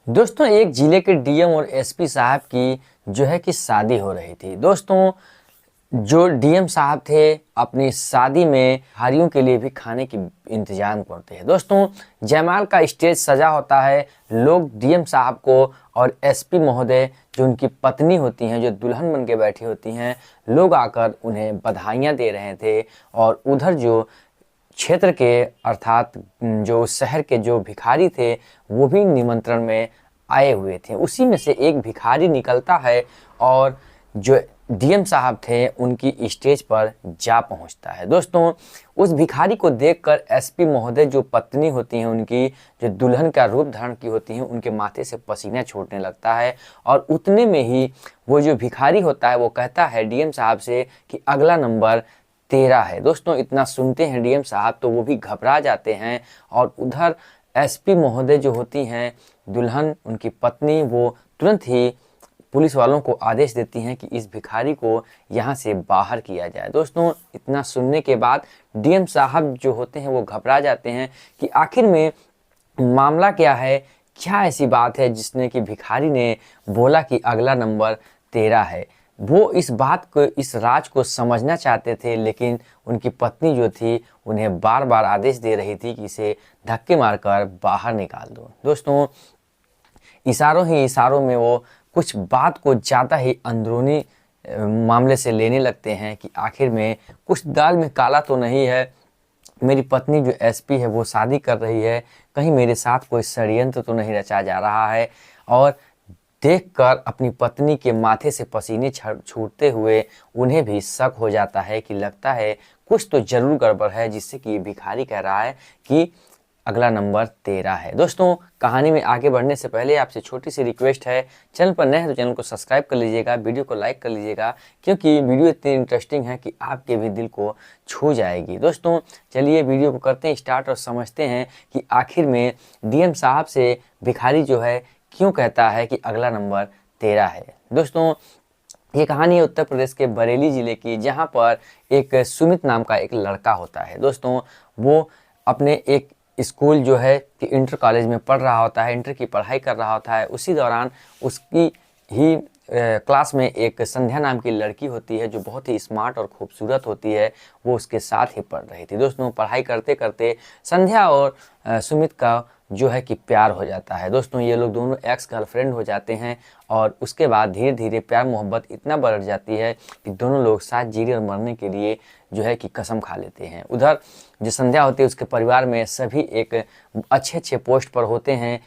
दोस्तों एक जिले के डीएम और एसपी साहब की जो है कि शादी हो रही थी। दोस्तों जो डीएम साहब थे अपनी शादी में हारियों के लिए भी खाने की इंतजाम करते हैं। दोस्तों जयमाल का स्टेज सजा होता है, लोग डीएम साहब को और एसपी महोदय जो उनकी पत्नी होती हैं, जो दुल्हन बन के बैठी होती हैं, लोग आकर उन्हें बधाइयाँ दे रहे थे। और उधर जो क्षेत्र के अर्थात जो शहर के जो भिखारी थे वो भी निमंत्रण में आए हुए थे। उसी में से एक भिखारी निकलता है और जो डीएम साहब थे उनकी स्टेज पर जा पहुंचता है। दोस्तों उस भिखारी को देखकर एसपी महोदय जो पत्नी होती हैं उनकी, जो दुल्हन का रूप धारण की होती हैं, उनके माथे से पसीना छूटने लगता है। और उतने में ही वो जो भिखारी होता है वो कहता है डीएम साहब से कि अगला नंबर 13 है। दोस्तों इतना सुनते हैं डीएम साहब तो वो भी घबरा जाते हैं। और उधर एसपी महोदय जो होती हैं, दुल्हन उनकी पत्नी, वो तुरंत ही पुलिस वालों को आदेश देती हैं कि इस भिखारी को यहाँ से बाहर किया जाए। दोस्तों इतना सुनने के बाद डीएम साहब जो होते हैं वो घबरा जाते हैं कि आखिर में मामला क्या है, क्या ऐसी बात है जिसने कि भिखारी ने बोला कि अगला नंबर 13 है। वो इस बात को, इस राज को समझना चाहते थे, लेकिन उनकी पत्नी जो थी उन्हें बार बार आदेश दे रही थी कि इसे धक्के मारकर बाहर निकाल दो। दोस्तों इशारों ही इशारों में वो कुछ बात को ज़्यादा ही अंदरूनी मामले से लेने लगते हैं कि आखिर में कुछ दाल में काला तो नहीं है, मेरी पत्नी जो एसपी है वो शादी कर रही है, कहीं मेरे साथ कोई षड्यंत्र तो नहीं रचा जा रहा है। और देखकर अपनी पत्नी के माथे से पसीने छूटते हुए उन्हें भी शक हो जाता है कि लगता है कुछ तो जरूर गड़बड़ है, जिससे कि ये भिखारी कह रहा है कि अगला नंबर 13 है। दोस्तों कहानी में आगे बढ़ने से पहले आपसे छोटी सी रिक्वेस्ट है, चैनल पर नए हैं तो चैनल को सब्सक्राइब कर लीजिएगा, वीडियो को लाइक कर लीजिएगा, क्योंकि वीडियो इतनी इंटरेस्टिंग है कि आपके भी दिल को छू जाएगी। दोस्तों चलिए वीडियो को करते हैं स्टार्ट और समझते हैं कि आखिर में डीएम साहब से भिखारी जो है क्यों कहता है कि अगला नंबर 13 है। दोस्तों ये कहानी है उत्तर प्रदेश के बरेली ज़िले की, जहाँ पर एक सुमित नाम का एक लड़का होता है। दोस्तों वो अपने एक स्कूल जो है कि इंटर कॉलेज में पढ़ रहा होता है, इंटर की पढ़ाई कर रहा होता है। उसी दौरान उसकी ही क्लास में एक संध्या नाम की लड़की होती है जो बहुत ही स्मार्ट और खूबसूरत होती है, वो उसके साथ ही पढ़ रही थी। दोस्तों पढ़ाई करते करते संध्या और सुमित का जो है कि प्यार हो जाता है। दोस्तों ये लोग दोनों एक्स गर्लफ्रेंड हो जाते हैं और उसके बाद धीरे धीरे प्यार मोहब्बत इतना बढ़ जाती है कि दोनों लोग साथ जीने और मरने के लिए जो है कि कसम खा लेते हैं। उधर जो संध्या होती है उसके परिवार में सभी एक अच्छे अच्छे पोस्ट पर होते हैं,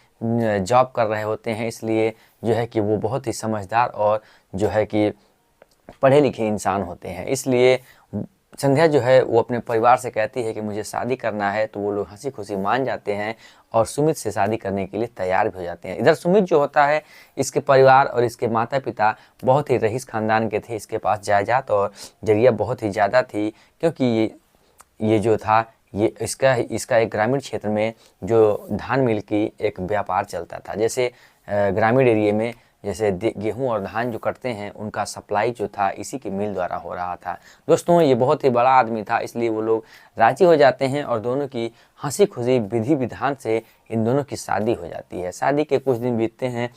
जॉब कर रहे होते हैं, इसलिए जो है कि वो बहुत ही समझदार और जो है कि पढ़े लिखे इंसान होते हैं। इसलिए संध्या जो है वो अपने परिवार से कहती है कि मुझे शादी करना है, तो वो लोग हंसी खुशी मान जाते हैं और सुमित से शादी करने के लिए तैयार भी हो जाते हैं। इधर सुमित जो होता है, इसके परिवार और इसके माता पिता बहुत ही रईस खानदान के थे, इसके पास जायदाद और जरिया बहुत ही ज़्यादा थी, क्योंकि ये जो था ये इसका एक ग्रामीण क्षेत्र में जो धान मिल की एक व्यापार चलता था। जैसे ग्रामीण एरिया में जैसे गेहूं और धान जो करते हैं उनका सप्लाई जो था इसी की मिल द्वारा हो रहा था। दोस्तों ये बहुत ही बड़ा आदमी था, इसलिए वो लोग राजी हो जाते हैं और दोनों की हंसी खुशी विधि विधान से इन दोनों की शादी हो जाती है। शादी के कुछ दिन बीतते हैं,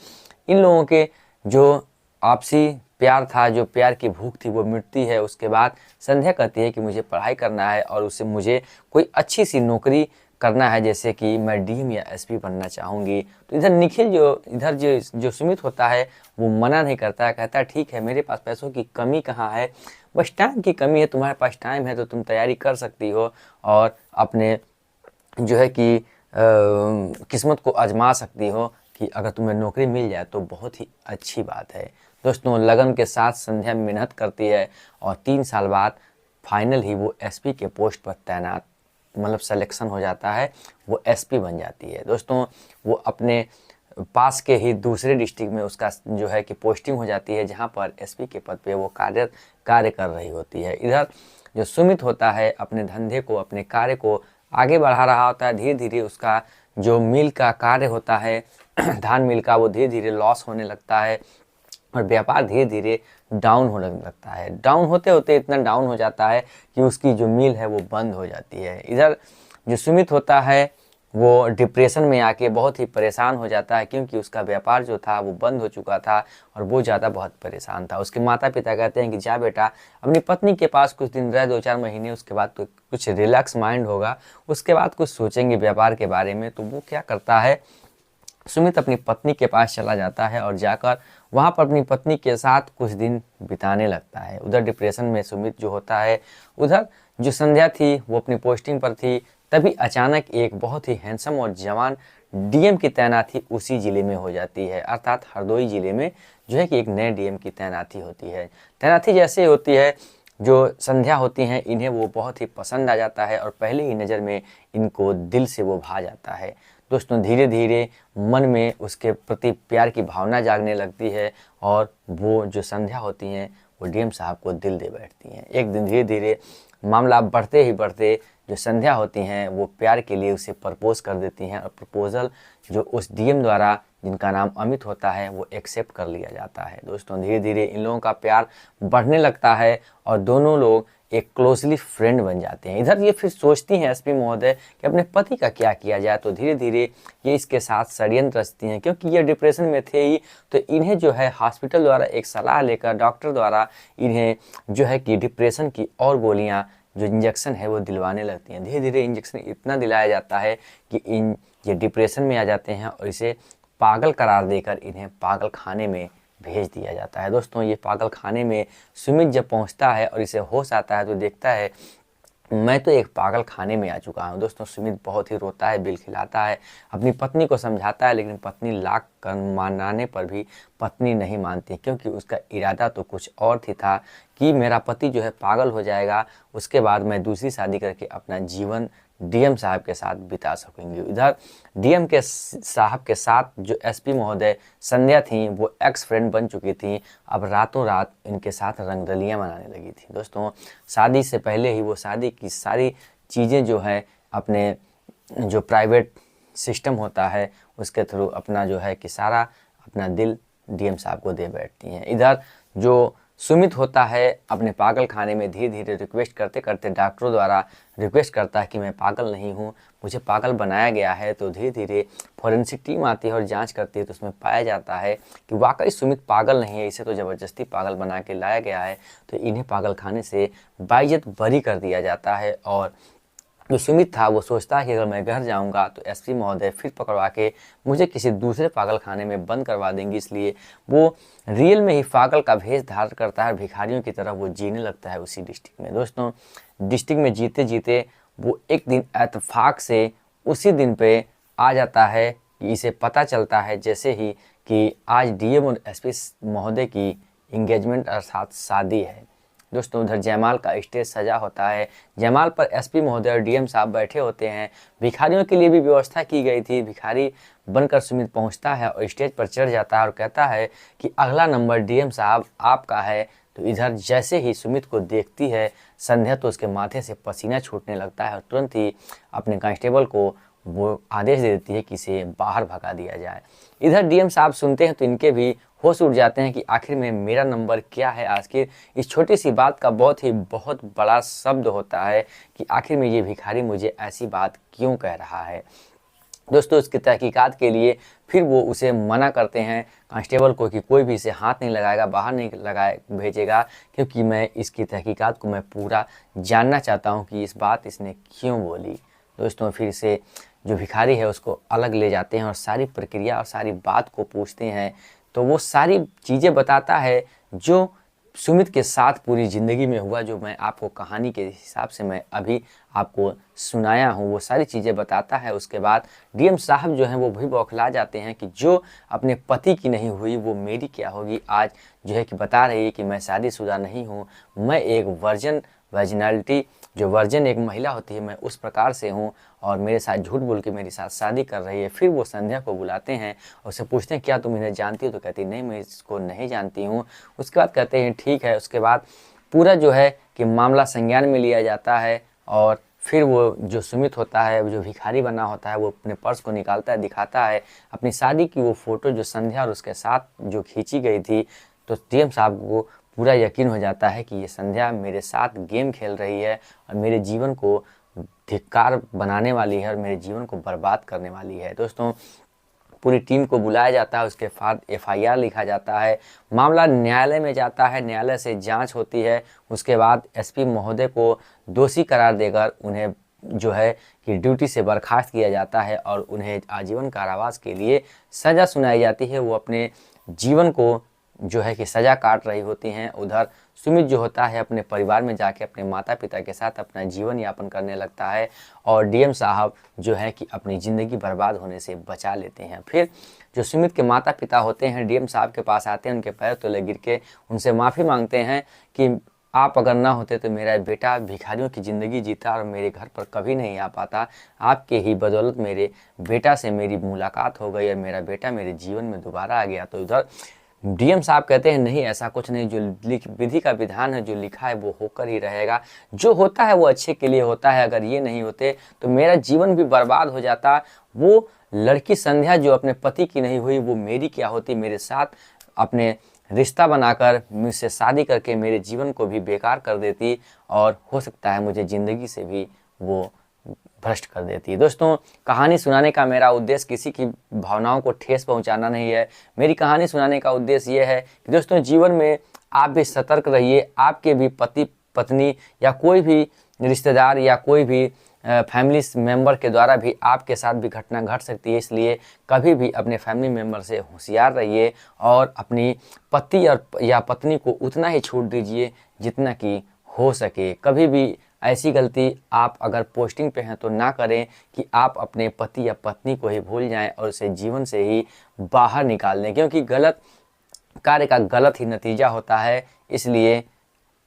इन लोगों के जो आपसी प्यार था, जो प्यार की भूख थी, वो मिटती है। उसके बाद संध्या कहती है कि मुझे पढ़ाई करना है और उससे मुझे कोई अच्छी सी नौकरी करना है, जैसे कि मैं डीएम या एसपी बनना चाहूँगी। तो इधर निखिल जो सुमित होता है वो मना नहीं करता है, कहता है ठीक है, मेरे पास पैसों की कमी कहाँ है, बस टाइम की कमी है, तुम्हारे पास टाइम है तो तुम तैयारी कर सकती हो और अपने जो है कि किस्मत को आजमा सकती हो कि अगर तुम्हें नौकरी मिल जाए तो बहुत ही अच्छी बात है। दोस्तों लगन के साथ संध्या मेहनत करती है और 3 साल बाद फाइनल ही वो एसपी के पोस्ट पर तैनात, मतलब सिलेक्शन हो जाता है, वो एसपी बन जाती है। दोस्तों वो अपने पास के ही दूसरे डिस्ट्रिक्ट में उसका जो है कि पोस्टिंग हो जाती है, जहाँ पर एसपी के पद पे वो कार्य कर रही होती है। इधर जो सुमित होता है अपने धंधे को, अपने कार्य को आगे बढ़ा रहा होता है। धीरे धीरे उसका जो मिल का कार्य होता है धान मिल का, वो धीरे धीरे लॉस होने लगता है और व्यापार धीरे धीरे डाउन होने लगता है। डाउन होते होते इतना डाउन हो जाता है कि उसकी जो मिल है वो बंद हो जाती है। इधर जो सुमित होता है वो डिप्रेशन में आके बहुत ही परेशान हो जाता है, क्योंकि उसका व्यापार जो था वो बंद हो चुका था और वो ज़्यादा बहुत परेशान था। उसके माता पिता कहते हैं कि जा बेटा अपनी पत्नी के पास कुछ दिन रह, 2-4 महीने, उसके बाद तो कुछ रिलैक्स माइंड होगा, उसके बाद कुछ सोचेंगे व्यापार के बारे में। तो वो क्या करता है, सुमित अपनी पत्नी के पास चला जाता है और जाकर वहाँ पर अपनी पत्नी के साथ कुछ दिन बिताने लगता है। उधर डिप्रेशन में सुमित जो होता है, उधर जो संध्या थी वो अपनी पोस्टिंग पर थी। तभी अचानक एक बहुत ही हैंडसम और जवान डीएम की तैनाती उसी ज़िले में हो जाती है, अर्थात हरदोई ज़िले में जो है कि एक नए डीएम की तैनाती होती है। तैनाती जैसे होती है, जो संध्या होती हैं इन्हें वो बहुत ही पसंद आ जाता है और पहले ही नज़र में इनको दिल से वो भा जाता है। दोस्तों धीरे धीरे मन में उसके प्रति प्यार की भावना जागने लगती है और वो जो संध्या होती हैं वो डीएम साहब को दिल दे बैठती हैं। एक दिन धीरे धीरे मामला बढ़ते ही बढ़ते जो संध्या होती हैं वो प्यार के लिए उसे प्रपोज कर देती हैं और प्रपोजल जो उस डीएम द्वारा, जिनका नाम अमित होता है, वो एक्सेप्ट कर लिया जाता है। दोस्तों धीरे धीरे इन लोगों का प्यार बढ़ने लगता है और दोनों लोग एक क्लोजली फ्रेंड बन जाते हैं। इधर ये फिर सोचती हैं एसपी महोदय कि अपने पति का क्या किया जाए। तो धीरे धीरे ये इसके साथ षड्यंत्र रचती हैं, क्योंकि ये डिप्रेशन में थे ही, तो इन्हें जो है हॉस्पिटल द्वारा एक सलाह लेकर डॉक्टर द्वारा इन्हें जो है कि डिप्रेशन की और गोलियां, जो इंजेक्शन है वो दिलवाने लगती हैं। धीरे धीरे इंजेक्शन इतना दिलाया जाता है कि ये डिप्रेशन में आ जाते हैं और इसे पागल करार देकर इन्हें पागल खाने में भेज दिया जाता है। दोस्तों ये पागल खाने में सुमित जब पहुंचता है और इसे होश आता है तो देखता है मैं तो एक पागल खाने में आ चुका हूँ। दोस्तों सुमित बहुत ही रोता है, बिल खिलाता है, अपनी पत्नी को समझाता है, लेकिन पत्नी लाख कर मनाने पर भी पत्नी नहीं मानती, क्योंकि उसका इरादा तो कुछ और थी था कि मेरा पति जो है पागल हो जाएगा, उसके बाद मैं दूसरी शादी करके अपना जीवन डीएम साहब के साथ बिता सकेंगे। इधर डीएम के साहब के साथ जो एसपी महोदय संध्या थी वो एक्स फ्रेंड बन चुकी थी। अब रातों रात इनके साथ रंगरलियां मनाने लगी थी। दोस्तों शादी से पहले ही वो शादी की सारी चीज़ें जो है अपने जो प्राइवेट सिस्टम होता है उसके थ्रू अपना जो है कि सारा अपना दिल डीएम साहब को दे बैठती हैं। इधर जो सुमित होता है अपने पागल खाने में धीरे धीरे रिक्वेस्ट करते करते डॉक्टरों द्वारा रिक्वेस्ट करता है कि मैं पागल नहीं हूँ, मुझे पागल बनाया गया है। तो धीरे धीरे फॉरेंसिक टीम आती है और जांच करती है, तो उसमें पाया जाता है कि वाकई सुमित पागल नहीं है, इसे तो ज़बरदस्ती पागल बना के लाया गया है। तो इन्हें पागल खाने से बाइज्जत बरी कर दिया जाता है और जो सुमित था वो सोचता है कि अगर मैं घर जाऊंगा तो एसपी महोदय फिर पकड़वा के मुझे किसी दूसरे पागल खाने में बंद करवा देंगी, इसलिए वो रियल में ही पागल का भेष धारण करता है और भिखारियों की तरह वो जीने लगता है उसी डिस्ट्रिक्ट में। दोस्तों डिस्ट्रिक्ट में जीते जीते वो एक दिन इत्तेफाक से उसी दिन पे आ जाता है कि इसे पता चलता है जैसे ही कि आज डीएम और एसपी महोदय की इंगेजमेंट अर्थात शादी है। दोस्तों उधर जयमाल का स्टेज सजा होता है, जयमाल पर एसपी महोदय और डीएम साहब बैठे होते हैं। भिखारियों के लिए भी व्यवस्था की गई थी। भिखारी बनकर सुमित पहुंचता है और स्टेज पर चढ़ जाता है और कहता है कि अगला नंबर डीएम साहब आपका है। तो इधर जैसे ही सुमित को देखती है संध्या तो उसके माथे से पसीना छूटने लगता है और तुरंत ही अपने कांस्टेबल को वो आदेश दे देती है कि इसे बाहर भगा दिया जाए। इधर डीएम साहब सुनते हैं तो इनके भी होश उड़ जाते हैं कि आखिर में मेरा नंबर क्या है। आखिर इस छोटी सी बात का बहुत बड़ा शब्द होता है कि आखिर में ये भिखारी मुझे ऐसी बात क्यों कह रहा है। दोस्तों इसकी तहकीकात के लिए फिर वो उसे मना करते हैं कांस्टेबल को कि कोई भी इसे हाथ नहीं लगाएगा, बाहर नहीं लगाए भेजेगा, क्योंकि मैं इसकी तहकीकात को मैं पूरा जानना चाहता हूँ कि इस बात इसने क्यों बोली। दोस्तों फिर से जो भिखारी है उसको अलग ले जाते हैं और सारी प्रक्रिया और सारी बात को पूछते हैं। तो वो सारी चीज़ें बताता है जो सुमित के साथ पूरी ज़िंदगी में हुआ, जो मैं आपको कहानी के हिसाब से मैं अभी आपको सुनाया हूँ, वो सारी चीज़ें बताता है। उसके बाद डीएम साहब जो हैं वो भी बौखला जाते हैं कि जो अपने पति की नहीं हुई वो मेरी क्या होगी। आज जो है कि बता रही है कि मैं शादीशुदा नहीं हूँ, मैं एक वर्जन वर्जिनलिटी, जो वर्जन एक महिला होती है, मैं उस प्रकार से हूँ और मेरे साथ झूठ बोल के मेरे साथ शादी कर रही है। फिर वो संध्या को बुलाते हैं और उससे पूछते हैं क्या तुम इन्हें जानती हो। तो कहती नहीं मैं इसको नहीं जानती हूँ। उसके बाद कहते हैं ठीक है। उसके बाद पूरा जो है कि मामला संज्ञान में लिया जाता है और फिर वो जो सुमित होता है, जो भिखारी बना होता है, वो अपने पर्स को निकालता है, दिखाता है अपनी शादी की वो फ़ोटो जो संध्या और उसके साथ जो खींची गई थी। तो डीएम साहब को पूरा यकीन हो जाता है कि ये संध्या मेरे साथ गेम खेल रही है और मेरे जीवन को धिक्कार बनाने वाली है और मेरे जीवन को बर्बाद करने वाली है। दोस्तों पूरी टीम को बुलाया जाता है, उसके बाद एफआईआर लिखा जाता है, मामला न्यायालय में जाता है, न्यायालय से जांच होती है, उसके बाद एसपी महोदय को दोषी करार देकर उन्हें जो है कि ड्यूटी से बर्खास्त किया जाता है और उन्हें आजीवन कारावास के लिए सज़ा सुनाई जाती है। वो अपने जीवन को जो है कि सज़ा काट रही होती हैं। उधर सुमित जो होता है अपने परिवार में जाके अपने माता पिता के साथ अपना जीवन यापन करने लगता है और डीएम साहब जो है कि अपनी ज़िंदगी बर्बाद होने से बचा लेते हैं। फिर जो सुमित के माता पिता होते हैं डीएम साहब के पास आते हैं, उनके पैर तले गिर के उनसे माफ़ी मांगते हैं कि आप अगर ना होते तो मेरा बेटा भिखारियों की ज़िंदगी जीता और मेरे घर पर कभी नहीं आ पाता। आपके ही बदौलत मेरे बेटा से मेरी मुलाकात हो गई और मेरा बेटा मेरे जीवन में दोबारा आ गया। तो उधर डीएम साहब कहते हैं नहीं, ऐसा कुछ नहीं, जो विधि का विधान है, जो लिखा है वो होकर ही रहेगा, जो होता है वो अच्छे के लिए होता है। अगर ये नहीं होते तो मेरा जीवन भी बर्बाद हो जाता। वो लड़की संध्या जो अपने पति की नहीं हुई वो मेरी क्या होती, मेरे साथ अपने रिश्ता बनाकर मुझसे शादी करके मेरे जीवन को भी बेकार कर देती और हो सकता है मुझे ज़िंदगी से भी वो भ्रष्ट कर देती है। दोस्तों कहानी सुनाने का मेरा उद्देश्य किसी की भावनाओं को ठेस पहुंचाना नहीं है। मेरी कहानी सुनाने का उद्देश्य ये है कि दोस्तों जीवन में आप भी सतर्क रहिए। आपके भी पति पत्नी या कोई भी रिश्तेदार या कोई भी फैमिली मेम्बर के द्वारा भी आपके साथ भी घटना घट सकती है। इसलिए कभी भी अपने फैमिली मेम्बर से होशियार रहिए और अपनी पति या पत्नी को उतना ही छूट दीजिए जितना कि हो सके। कभी भी ऐसी गलती आप अगर पोस्टिंग पे हैं तो ना करें कि आप अपने पति या पत्नी को ही भूल जाएं और उसे जीवन से ही बाहर निकाल दें, क्योंकि गलत कार्य का गलत ही नतीजा होता है। इसलिए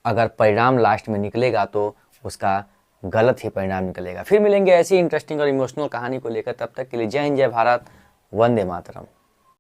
अगर परिणाम लास्ट में निकलेगा तो उसका गलत ही परिणाम निकलेगा। फिर मिलेंगे ऐसी इंटरेस्टिंग और इमोशनल कहानी को लेकर। तब तक के लिए जय हिंद, जय भारत, वंदे मातरम।